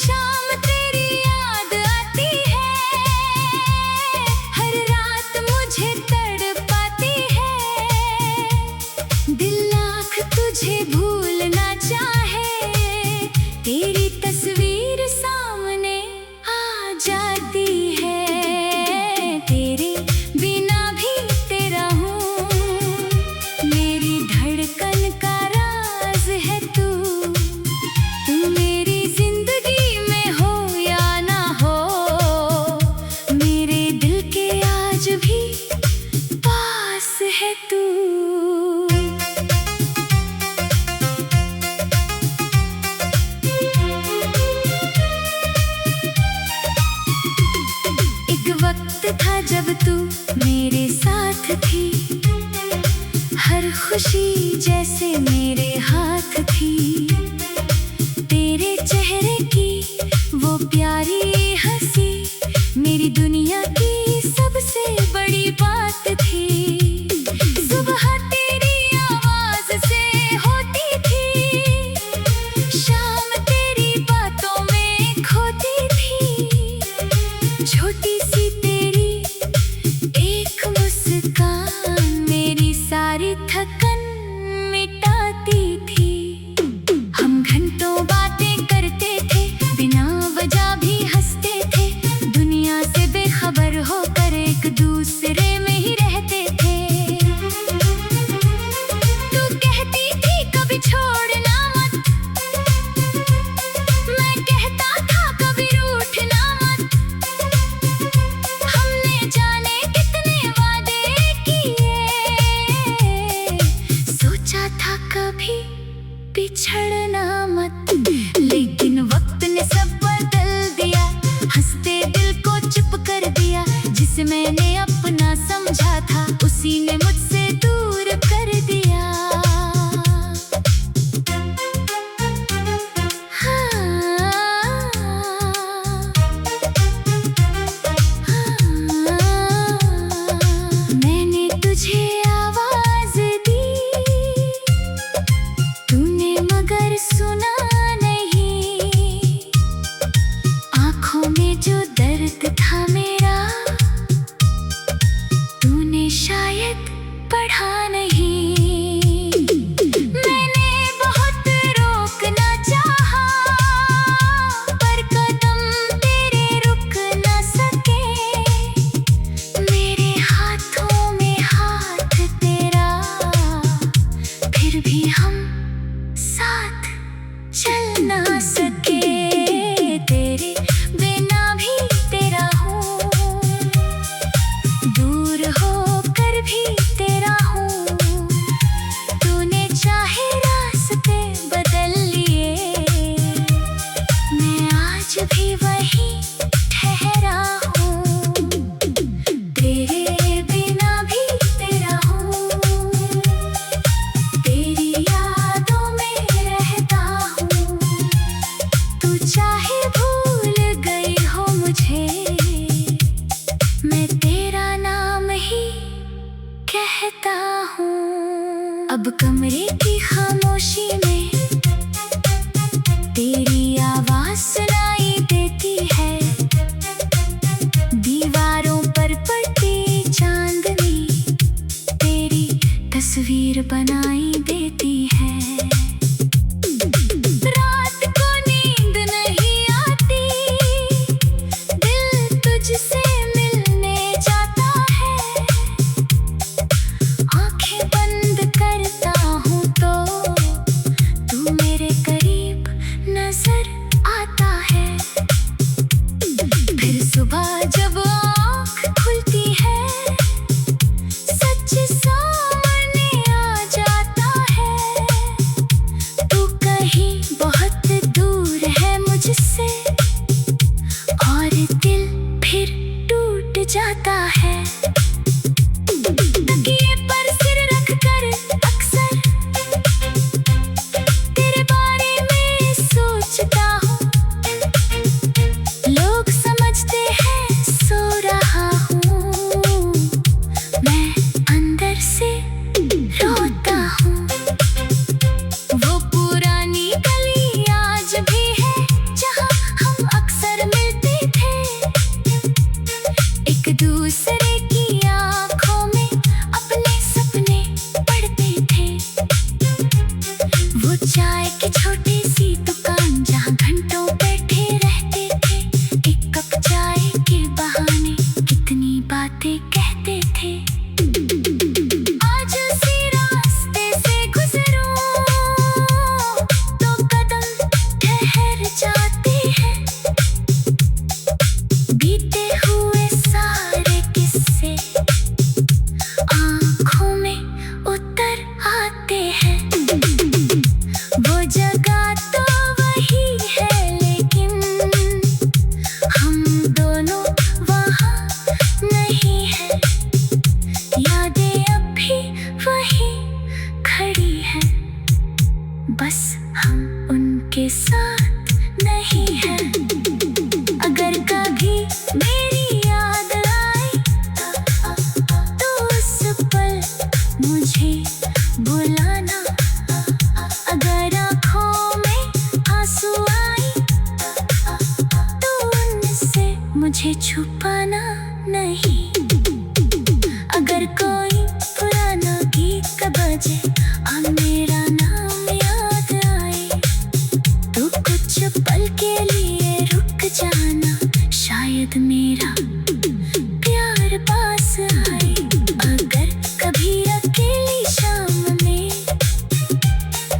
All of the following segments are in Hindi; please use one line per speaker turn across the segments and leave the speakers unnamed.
शाम तेरी याद आती है, हर रात मुझे तड़पाती है। दिल लाख तुझे भूलना चाहे, तेरी तस्वीर सामने आ जाती है। तेरे बिना भी तेरा हूँ, मेरी धड़कन का राज है तू। तू मेरी जिंदगी में हो या ना हो, मेरे दिल के आज भी पास है तू। वक्त था जब तू मेरे साथ थी, हर खुशी जैसे मेरे हाथ थी। तेरे चेहरे की वो प्यारी हंसी मेरी दुनिया की सबसे बड़ी बात थी। सुबह तेरी आवाज से होती थी, शाम तेरी बातों में खोती थी। छोटी सी तेरी एक मुस्कान मेरी सारी थकन मिटाती थी। हम घंटों बातें करते थे, बिना वजह भी हंसते थे। दुनिया से बेखबर होकर एक दूसरे में ही रहते थे। तू कहती थी कभी छोड़ना मत, मैं कहता था कभी रूठना मत। हमने जाने कितने वादे किए, सोचा था कभी बिछड़ना मत। लेकिन वक्त ने सब बदल दिया, हंसते दिल को चुप कर दिया। जिसे मैंने अपना समझा था, उसी ने मुझसे दूर कर दिया। मैंने तुझे आवाज दी, तूने मगर सुना नहीं। आँखों में जो दर्द था मेरा, तूने शायद पढ़ा नहीं। मैंने बहुत रोकना चाहा, पर कदम तेरे रुक न सके। मेरे हाथों में हाथ तेरा, फिर भी हम साथ चल ना सके। तेरे बिना भी तेरा हूँ, दूर होकर भी तेरा हूँ। तूने चाहे रास्ते बदल लिए, मैं आज भी वहीं ठहरा हूँ। तेरे बिना भी तेरा हूँ, तेरी यादों में रहता हूँ। तू चाहे भूल गई हो मुझे, मैं तेरा नाम ही कहता हूँ। अब कमरे की खामोशी में तेरी आवाज सुनाई देती है। दीवारों पर पड़ती चांदनी तेरी तस्वीर बनाई देती है। रात को नींद नहीं आती, दिल तुझसे मिलने जाता है। आंखें बंद करता हूँ तो तू मेरे करीब नजर आता है। फिर सुबह जब आँख खुलती है, सच सामने आ जाता है। तू कहीं बहुत दूर है मुझसे, और दिल फिर टूट जाता है। तकिए पर सिर रख कर अक्सर तेरे बारे में सोचता हूँ। लोग समझते हैं सो रहा हूँ, मैं अंदर से रोता हूँ। वो पुरानी गली आज भी है जहाँ हम मुझे छुपाना नहीं। अगर कोई पुराना गीत बजे और मेरा नाम याद आए, तो कुछ पल के लिए रुक जाना, शायद मेरा प्यार पास आए। अगर कभी अकेली शाम में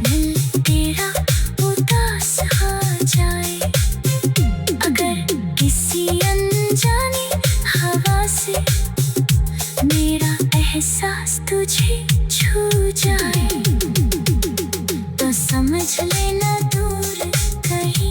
दिल तेरा उदास हो जाए, अगर किसी अनजानी हवा से मेरा एहसास तुझे छू जाए, तो समझ लेना दूर कहीं।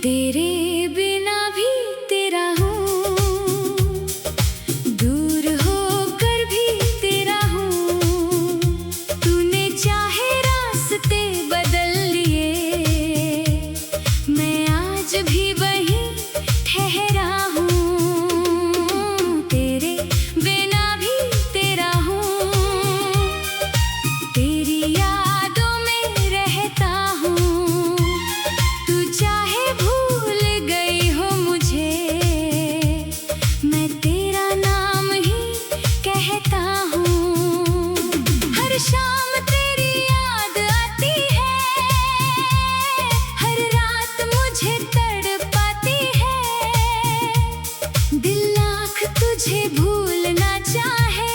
तेरे बिना भी तेरा हूँ, दूर होकर भी तेरा हूँ। तूने चाहे रास्ते बदल लिए, मैं आज भी वहीं ठहरा हूँ। तेरे बिना भी तेरा हूँ, तेरी यादों में रहता हूँ। तू चाहे भूल गई हो मुझे, मैं तेरा नाम ही कहता हूँ। हर शाम तेरी याद आती है, हर रात मुझे तड़पाती है। दिल लाख तुझे भूलना चाहे,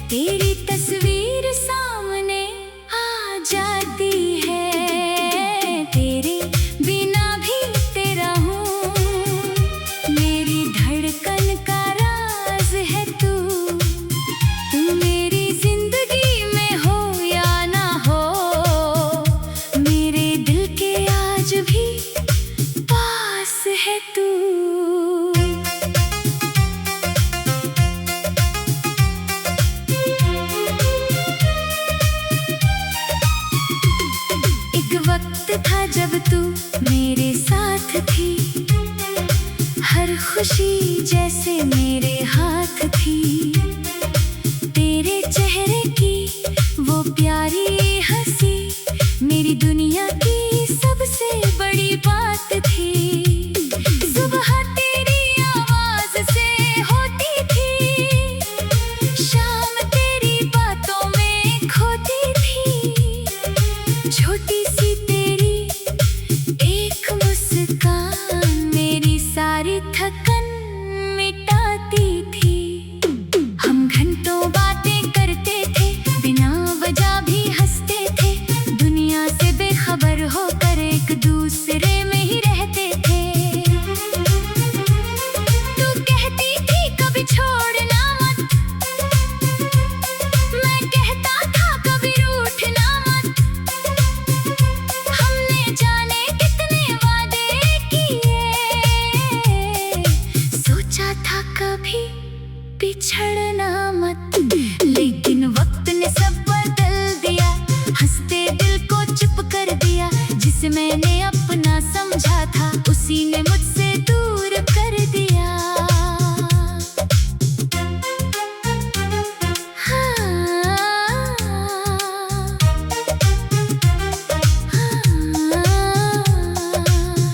तेरी तस्वीर सामने आ जाती है। तेरे बिना भी तेरा हूँ, मेरी धड़कन का राज है तू। तू मेरी जिंदगी में हो या ना हो, मेरे दिल के आज भी पास है तू। एक वक्त था जब तू मेरे साथ थी, हर खुशी जैसे मेरे हाथ थी। तेरे चेहरे की वो प्यारी हंसी, मेरी दुनिया की सबसे बड़ी बात थी। सुबह तेरी आवाज से होती थी, शाम तेरी बातों में खोती थी। छोटी सी तेरी एक मुस्कान मेरी सारी थकन मिटाती थी। हम घंटों बातें करते थे, बिना वजह भी हंसते थे। दुनिया से बेखबर होकर एक दूसरे में ही रहते थे। तू कहती थी कभी छोड़ना मत, मैं कहता था कभी रूठना मत। हमने जाने कितने वादे किए, सोचा था कभी बिछड़ना मत। लेकिन वक्त ने सब बदल दिया, हंसते दिल को चुप कर दिया। जिसे मैंने अपना समझा था, उसी ने मुझसे दूर कर दिया।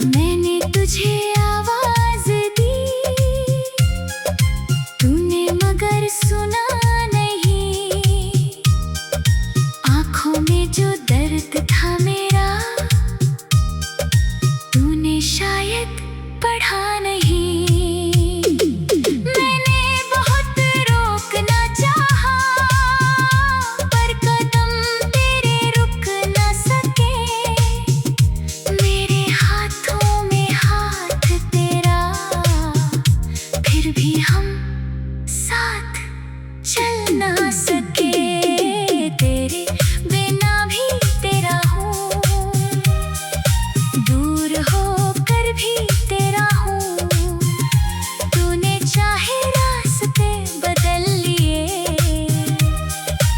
मैंने तुझे आवाज दी, तूने मगर सुना नहीं। आँखों में जो दर्द था मेरा, तूने शायद पढ़ा नहीं। मैंने बहुत रोकना चाहा, पर कदम तेरे रुक न सके। मेरे हाथों में हाथ तेरा, फिर भी हम साथ चल ना सके। तेरे बिना भी तेरा हूँ, दूर होकर भी तेरा हूँ। तूने चाहे रास्ते बदल लिए,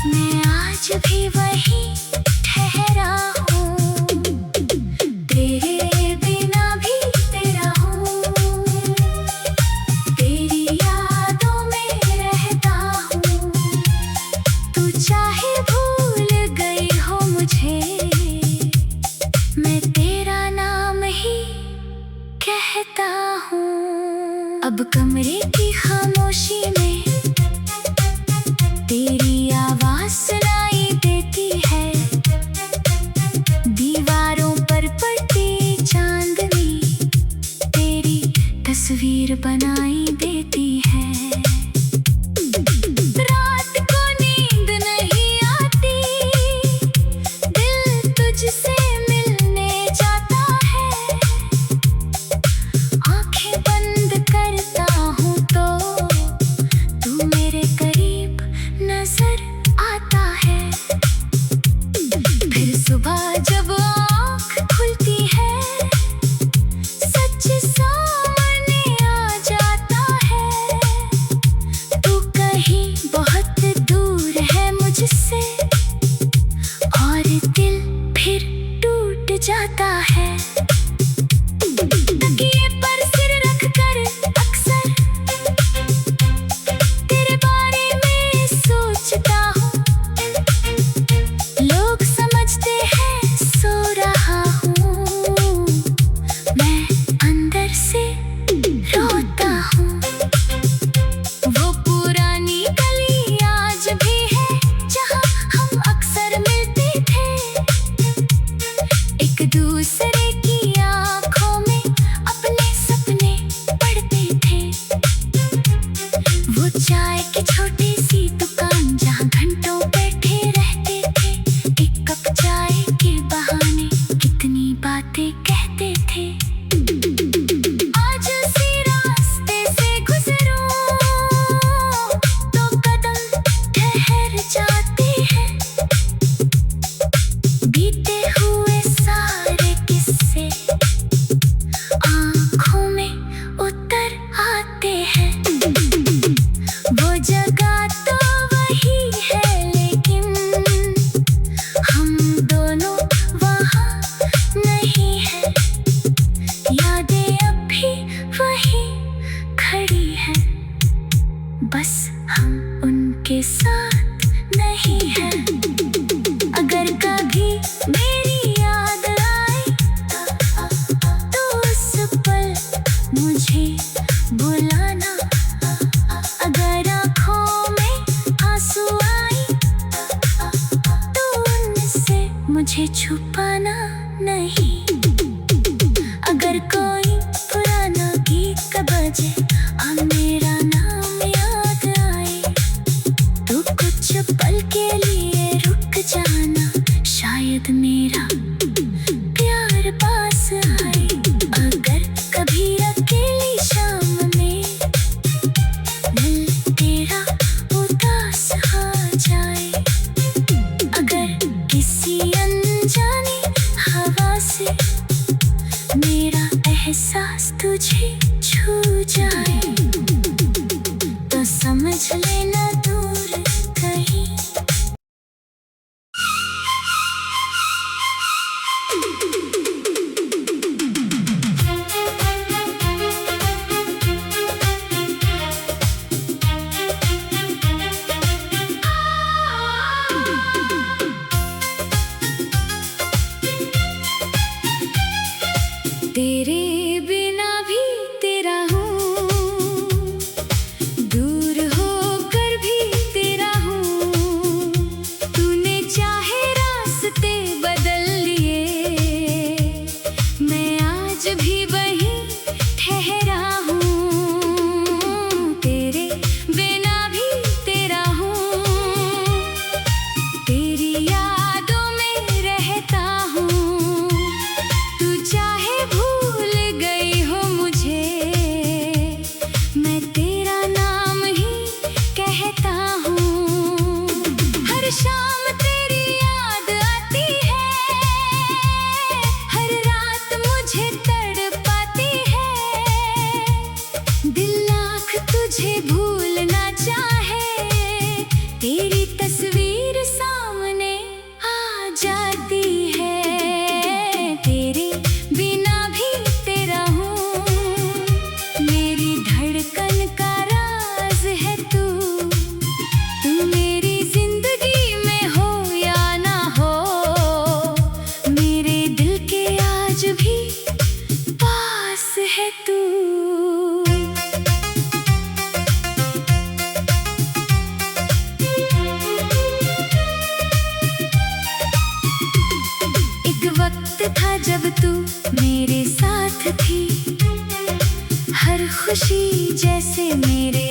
मैं आज भी वहीं ठहरा हूँ। अब कमरे की खामोशी में तेरी आवाज सुनाई देती है। दीवारों पर पड़ती चांदनी तेरी तस्वीर बनाई देती है। रात को नींद नहीं आती, दिल तुझसे मिलने जाता है। आंखें बंद करता हूँ तो तू मेरे करीब नजर आता है। फिर सुबह जब आँख खुलती है, सच सामने आ जाता है। तू कहीं बहुत दूर है मुझसे और दिल फिर टूट जाता है। तकिए पर सिर रख कर अक्सर तेरे बारे में सोचता हूँ। लोग समझते हैं सो रहा हूँ, मैं अंदर से रोता हूँ। वो पुरानी गली आज भी है जहाँ हम अक्सर मिलते थे। एक दूसरे की आँखों में अपने सपने पढ़ते थे। वो चाय की छोटी सी दुकान जहाँ घंटों बैठे रहते थे। एक कप चाय के बहाने कितनी बातें कहते थे। आज उसी रास्ते से गुजरूं तो कदम ठहर जाते हैं। बीते हुए सारे किस्से आँखों में उतर आते हैं। वो जगह तो वही है लेकिन हम दोनों वहाँ नहीं हैं। यादें अब भी वही खड़ी हैं, बस हम उनके साथ नहीं हैं। अगर कभी मेरी याद आए तो उस पल मुझे बुलाना। अगर आँखों में आंसू आए तो उनसे मुझे छुपाना नहीं। अगर कोई पुराना गीत बजे और मेरा नाम याद आए तो कुछ पल के लिए रुक जाना। शायद मेरा प्यार पास आए। अगर कभी अकेली शाम में दिल तेरा उदास आ जाए, अगर किसी अनजानी हवा से मेरा एहसास तुझे छू जाए तो समझ लेना दूर कहीं। तेरे बिना भी तेरा हूँ, दूर होकर भी तेरा हूँ। तूने चाहे रास्ते बदल लिए, मैं आज भी वहीं ठहरा हूँ। तेरे बिना भी तेरा हूँ, तेरी यादों में रहता हूँ। तू चाहे भूल गई हो मुझे, मैं तेरा नाम ही कहता हूँ। हर शाम तेरी याद आती है, हर रात मुझे तड़पाती है। दिल लाख तुझे भूलना चाहे, तेरी तस्वीर सामने आ जाती है। तेरे बिना भी तेरा हूँ, मेरी धड़कन का राज है तू। तू मेरी जिंदगी में हो या ना हो, मेरे दिल के आज भी पास है तू। वक्त था जब तू मेरे साथ थी, हर खुशी जैसे मेरे